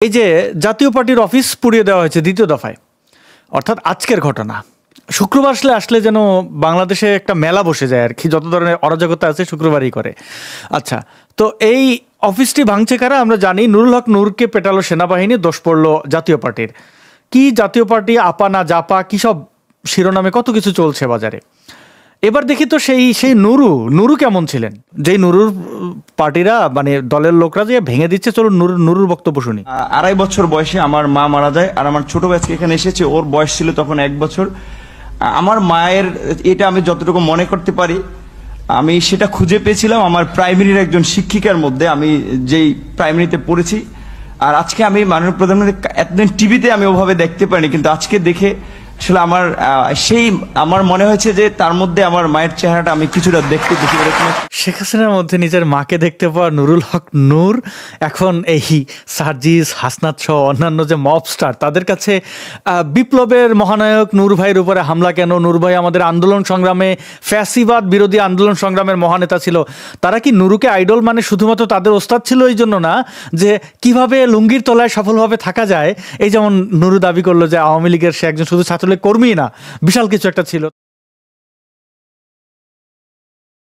এই যে জাতীয় পার্টির অফিস পুড়িয়ে দেওয়া হয়েছে দ্বিতীয় দফায়, অর্থাৎ আজকের ঘটনা। শুক্রবার আসলে যেন বাংলাদেশে একটা মেলা বসে যায় আর কি, যত ধরনের অরাজকতা আছে শুক্রবারই করে। আচ্ছা, তো এই অফিসটি ভাঙছে কারা আমরা জানি। নুরুল হক নূরকে পেটালো সেনাবাহিনী, দোষ পড়লো জাতীয় পার্টির। কি জাতীয় পার্টি আপা না জাপা কি সব শিরোনামে কত কিছু চলছে বাজারে। এবার দেখি তো সেই নুরু কেমন ছিলেন, যেই নুরুর পার্টিরা মানে দলের লোকরা যে ভেঙে দিচ্ছে। চলুন নুরুর বক্তব্য শুনি। 2.5 বছর বয়সে আমার মা মারা যায়, আর আমার ছোট ভাইকে এখানে এসেছে, ওর বয়স ছিল তখন 1 বছর। আমার মায়ের এটা আমি যতটুকু মনে করতে পারি, আমি সেটা খুঁজে পেয়েছিলাম আমার প্রাইমারির একজন শিক্ষিকার মধ্যে, আমি যেই প্রাইমারিতে পড়েছি। আর আজকে আমি মাননীয় প্রধানমন্ত্রী এতদিন টিভিতে আমি ওভাবে দেখতে পারিনি, কিন্তু আজকে দেখে আসলে আমার মনে হয়েছে যে তার মধ্যে আমার মায়ের চেহারাটা আমি কিছুটা দেখতে দেখি। শেখ হাসিনার মধ্যে নিজের মাকে দেখতে পাওয়া নুরুল হক নূর এখন এই সার্জিস, হাসনাত সহ অন্যান্য যে মবস্টার, তাদের কাছে বিপ্লবের মহানায়ক নূর ভাইয়ের উপরে হামলা কেন? নূর ভাই আমাদের আন্দোলন সংগ্রামে, ফ্যাসিবাদ বিরোধী আন্দোলন সংগ্রামের মহানেতা ছিল। তারা কি নুরুকে আইডল মানে শুধুমাত্র তাদের ওস্তাদ ছিল এই জন্য না, যে কিভাবে লুঙ্গির তলায় সফলভাবে থাকা যায়। এই যেমন নুরু দাবি করলো যে আওয়ামী লীগের সে একজন শুধু ছাত্রলীগ কর্মী না, বিশাল কিছু একটা ছিল।